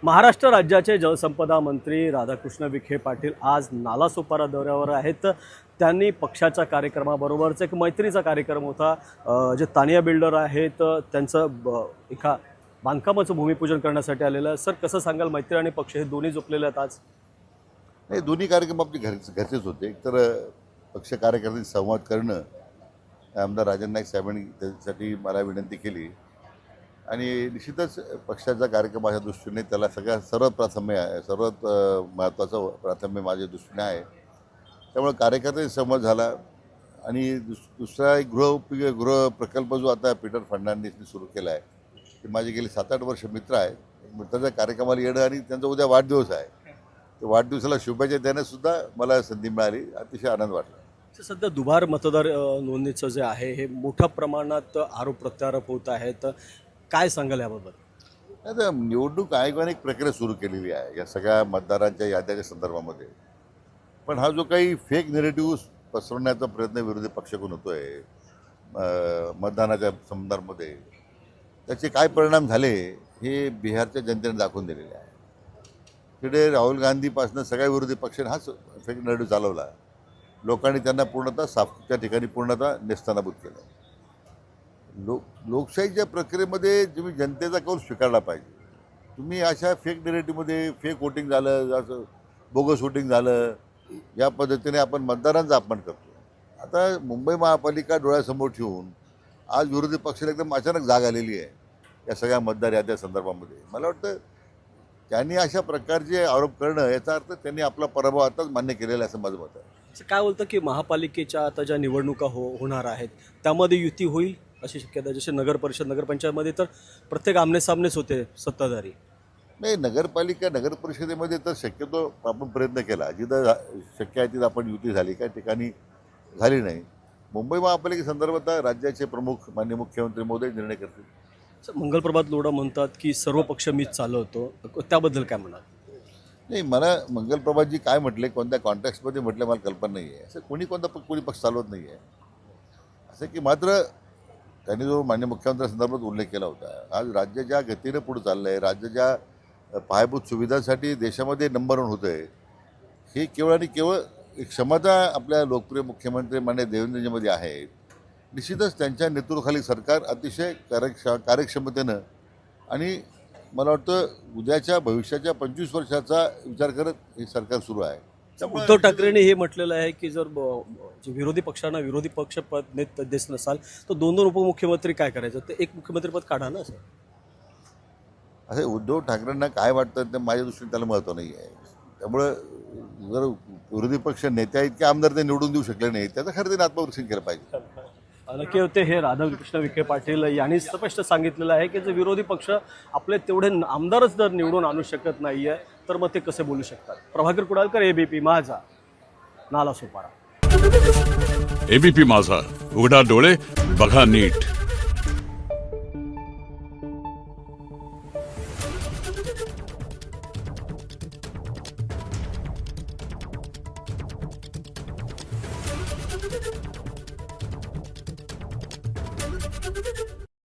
महाराष्ट्र राज्याचे जलसंपदा मंत्री राधाकृष्ण विखे पाटील आज नालासोपारा दौऱ्यावर आहेत। त्यांनी पक्षाच्या कार्यक्रमाबरोबरच एक मैत्रीचा कार्यक्रम होता। जे तानिया बिल्डर आहेत त्यांचं एका बांधकामाचं भूमिपूजन करण्यासाठी आलेलं आहे। सर, कसं सांगाल, मैत्री आणि पक्ष हे दोन्ही झोपलेले आहेत आज? नाही, दोन्ही कार्यक्रम आपले घरचेच होते। तर पक्ष कार्यकर्त्यांशी संवाद करणं, आमदार राजन नाईक साहेबांनी त्यासाठी मला विनंती केली आणि निश्चितच पक्षाचा कार्यक्रम माझ्या दृष्टीने त्याला सर्वात महत्त्वाचं प्राथम्य माझ्या दृष्टीने आहे। त्यामुळे कार्यकर्त्यांशी संवाद झाला आणि दुसरा एक गृह प्रकल्प जो आता पीटर फर्नांडिसने सुरू केला आहे, ते माझे गेले 7-8 वर्ष मित्र आहेत। मित्राच्या कार्यक्रमाला येणं आणि त्यांचा उद्या वाढदिवस आहे, तर वाढदिवसाला शुभेच्छा देण्यासुद्धा मला संधी मिळाली, अतिशय आनंद वाटला। सध्या दुबार मतदार नोंदणीचं जे आहे हे मोठ्या प्रमाणात आरोप प्रत्यारोप होत आहेत, काय सांगाल याबाबत? आता निवडणूक आयोगाने एक प्रक्रिया सुरू केलेली आहे या सगळ्या मतदारांच्या याद्याच्या संदर्भामध्ये, पण हा जो काही फेक नेरेटिव्ह पसरवण्याचा प्रयत्न विरोधी पक्षाकडून होतो आहे मतदानाच्या संदर्भामध्ये, त्याचे काय परिणाम झाले हे बिहारच्या जनतेने दाखवून दिलेले आहे। तिकडे राहुल गांधीपासून सगळ्या विरोधी पक्षाने हाच फेक नेरेटिव्ह चालवला, लोकांनी त्यांना पूर्णतः त्या ठिकाणी पूर्णतः नेस्तनाबूत केलं। लोकशाहीच्या प्रक्रियेमध्ये तुम्ही जनतेचा कौल स्वीकारला पाहिजे। तुम्ही अशा फेक नेरेटिव्हमध्ये फेक वोटिंग झालं, असं बोगस वोटिंग झालं, या पद्धतीने आपण मतदारांचा अपमान करतो। आता मुंबई महापालिका डोळ्यासमोर ठेवून आज विरोधी पक्षाला एकदम अचानक जाग आलेली आहे या सगळ्या मतदार याद्या संदर्भामध्ये। मला वाटतं त्यांनी अशा प्रकारचे आरोप करणं याचा अर्थ त्यांनी आपला पराभव आताच मान्य केलेला आहे असं माझं मत आहे। काय बोलतं की महापालिकेच्या आता ज्या निवडणुका होणार आहेत त्यामध्ये युती होईल अशी शक्यता? जसे नगर परिषद नगरपंचायतमध्ये तर प्रत्येक आमनेसामनेच होते सत्ताधारी। नाही, नगर परिषदेमध्ये तर शक्यतो आपण प्रयत्न केला, जिथं शक्य आहे तिथं आपण युती झाली, काही ठिकाणी झाली नाही। मुंबई महापालिकेसंदर्भात राज्याचे प्रमुख माननीय मुख्यमंत्री महोदय निर्णय करतील। मंगलप्रभात लोढा म्हणतात की सर्व पक्ष मीच चालवतो, त्याबद्दल काय म्हणाल? नाही, मला मंगलप्रभातजी काय म्हटले, कोणत्या कॉन्टॅक्टमध्ये म्हटले मला कल्पना नाही आहे। असं कोणी पक्ष चालवत नाही आहे असं की, मात्र त्यांनी जो माननीय मुख्यमंत्र्यांसंदर्भात उल्लेख केला होता, आज राज्य ज्या गतीनं पुढे चाललं आहे, राज्य ज्या पायाभूत सुविधांसाठी देशामध्ये नंबर 1 होतं आहे, हे केवळ आणि केवळ एक क्षमता आपल्या लोकप्रिय मुख्यमंत्री माननीय देवेंद्रजीमध्ये आहे। निश्चितच त्यांच्या नेतृत्वाखाली सरकार अतिशय कार्यक्षमतेनं आणि मला वाटतं उद्याच्या भविष्याच्या 25 वर्षाचा विचार करत हे सरकार सुरू आहे। उद्धव ठाकरेंनी हे म्हटलेलं आहे की जर विरोधी पक्षांना विरोधी पक्षपद देत नसाल तर 2 उपमुख्यमंत्री काय करायचं, ते एक मुख्यमंत्रीपद काढा ना। असे उद्धव ठाकरेंना काय वाटतं ते माझ्या दृष्टीने त्याला महत्त्व नाही आहे। त्यामुळं जर विरोधी पक्ष नेत्या इतके आमदार ते निवडून देऊ शकले नाही, त्याचं खरं त्यांनी आत्मपरीक्षण केलं पाहिजे। नक्की होते हे राधाकृष्ण विखे पाटील यांनी स्पष्ट सांगितलेलं आहे की जर विरोधी पक्ष आपले तेवढे आमदारच जर निवडून आणू शकत नाहीये तर मग ते कसे बोलू शकतात? प्रभाकर कुडालकर, एबीपी माझा, नालासोपारा। एबीपी माझा, उघडा डोळे बघा नीट।